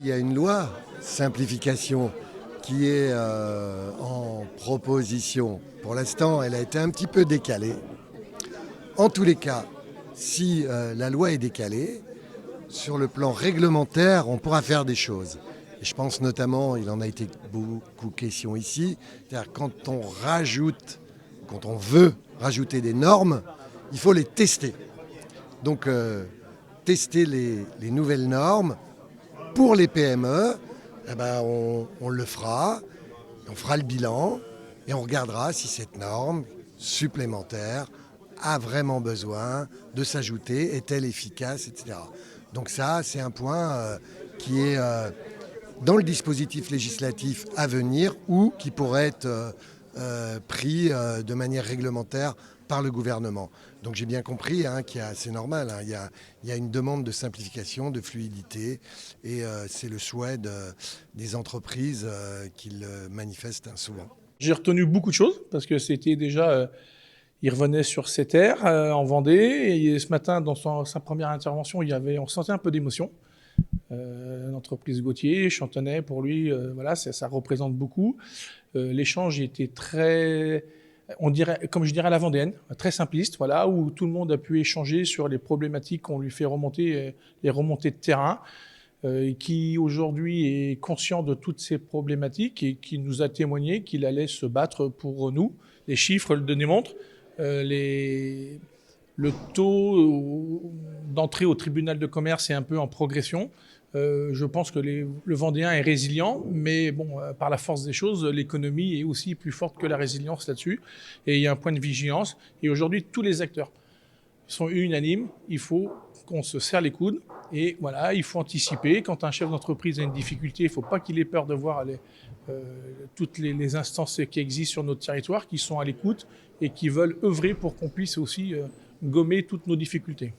Il y a une loi simplification qui est en proposition. Pour l'instant, elle a été un petit peu décalée. En tous les cas, si la loi est décalée, sur le plan réglementaire, on pourra faire des choses. Et je pense notamment, il en a été beaucoup question ici, c'est-à-dire quand on veut rajouter des normes, il faut les tester. Donc tester les nouvelles normes pour les PME, eh ben, on le fera, on fera le bilan et on regardera si cette norme supplémentaire a vraiment besoin de s'ajouter, est-elle efficace, etc. Donc ça, c'est un point qui est dans le dispositif législatif à venir ou qui pourrait être pris de manière réglementaire par le gouvernement. Donc j'ai bien compris c'est normal, il y a une demande de simplification, de fluidité et c'est le souhait des entreprises qui le manifestent souvent. J'ai retenu beaucoup de choses parce que c'était déjà, il revenait sur ses terres en Vendée et ce matin dans sa première intervention, on sentait un peu d'émotion. L'entreprise Gauthier, Chantenay, pour lui, voilà, ça représente beaucoup. L'échange était très, on dirait, comme je dirais à la vendéenne, très simpliste, voilà, où tout le monde a pu échanger sur les problématiques qu'on lui fait remonter, les remontées de terrain, qui aujourd'hui est conscient de toutes ces problématiques et qui nous a témoigné qu'il allait se battre pour nous. Les chiffres le démontrent. Le taux d'entrée au tribunal de commerce est un peu en progression. Je pense que le Vendéen est résilient, mais bon, par la force des choses, l'économie est aussi plus forte que la résilience là-dessus. Et il y a un point de vigilance. Et aujourd'hui, tous les acteurs sont unanimes. Il faut qu'on se serre les coudes. Et voilà, il faut anticiper. Quand un chef d'entreprise a une difficulté, il ne faut pas qu'il ait peur de voir toutes les instances qui existent sur notre territoire, qui sont à l'écoute et qui veulent œuvrer pour qu'on puisse aussi gommer toutes nos difficultés.